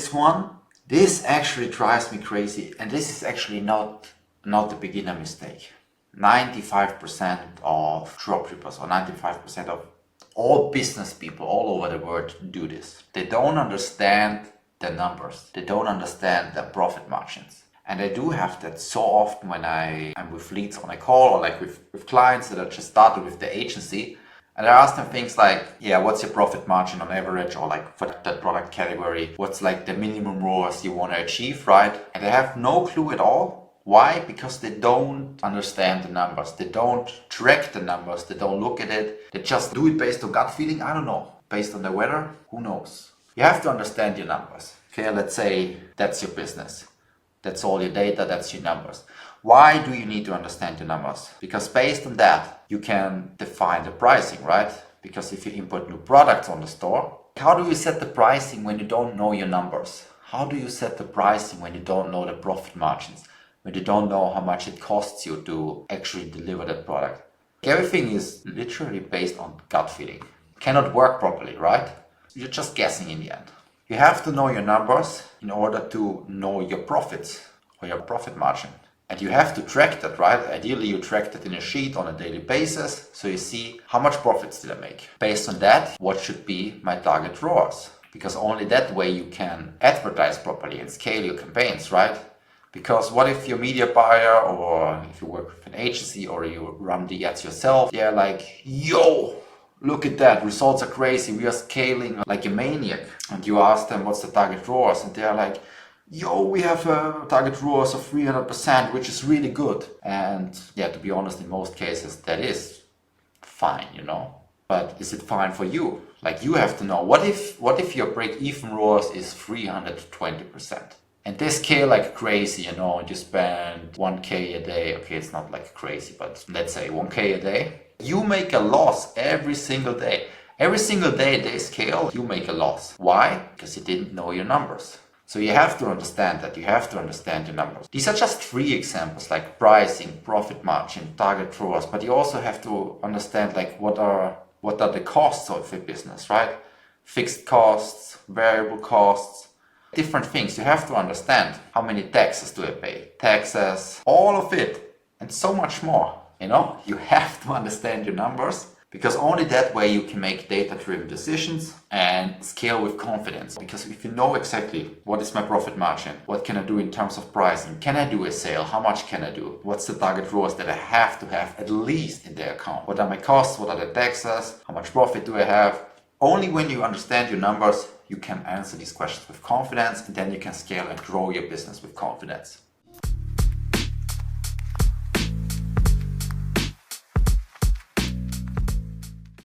this one, this actually drives me crazy, and this is actually not the beginner mistake. 95% of dropshippers or 95% of all business people all over the world do this. They don't understand the numbers. They don't understand the profit margins. And I do have that so often when I'm with leads on a call or like with clients that I just started with the agency. And I ask them things like, yeah, what's your profit margin on average, or like for that product category, what's like the minimum ROAS you want to achieve, right? And they have no clue at all. Why? Because they don't understand the numbers. They don't track the numbers. They don't look at it. They just do it based on gut feeling. I don't know. Based on the weather, who knows? You have to understand your numbers. Okay, let's say that's your business. That's all your data, that's your numbers. Why do you need to understand your numbers? Because based on that, you can define the pricing, right? Because if you import new products on the store, how do you set the pricing when you don't know your numbers? How do you set the pricing when you don't know the profit margins? When you don't know how much it costs you to actually deliver that product? Everything is literally based on gut feeling. Cannot work properly, right? You're just guessing in the end. You have to know your numbers in order to know your profits or your profit margin. And you have to track that, right? Ideally, you track that in a sheet on a daily basis. So you see how much profits did I make. Based on that, what should be my target ROAS? Because only that way you can advertise properly and scale your campaigns, right? Because what if your media buyer, or if you work with an agency or you run the ads yourself, they're like, yo, look at that, results are crazy, we are scaling like a maniac. And you ask them what's the target ROAS, and they're like, yo, we have a target ROAS of 300%, which is really good. And yeah, to be honest, in most cases, that is fine, you know. But is it fine for you? Like, you have to know, what if your break-even ROAS is 320%? And they scale like crazy, you know, and you spend 1K a day. Okay, it's not like crazy, but let's say 1K a day. You make a loss every single day. Every single day they scale, you make a loss. Why? Because you didn't know your numbers. So you have to understand that. You have to understand your numbers. These are just 3 examples, like pricing, profit margin, target ROAS. But you also have to understand like what are the costs of a business, right? Fixed costs, variable costs, different things. You have to understand how many taxes do I pay, taxes, all of it, and so much more. You know, you have to understand your numbers, because only that way you can make data-driven decisions and scale with confidence. Because if you know exactly what is my profit margin, what can I do in terms of pricing, can I do a sale, how much can I do, what's the target ROAS that I have to have at least in the account, what are my costs, what are the taxes, how much profit do I have. Only when you understand your numbers, you can answer these questions with confidence, and then you can scale and grow your business with confidence.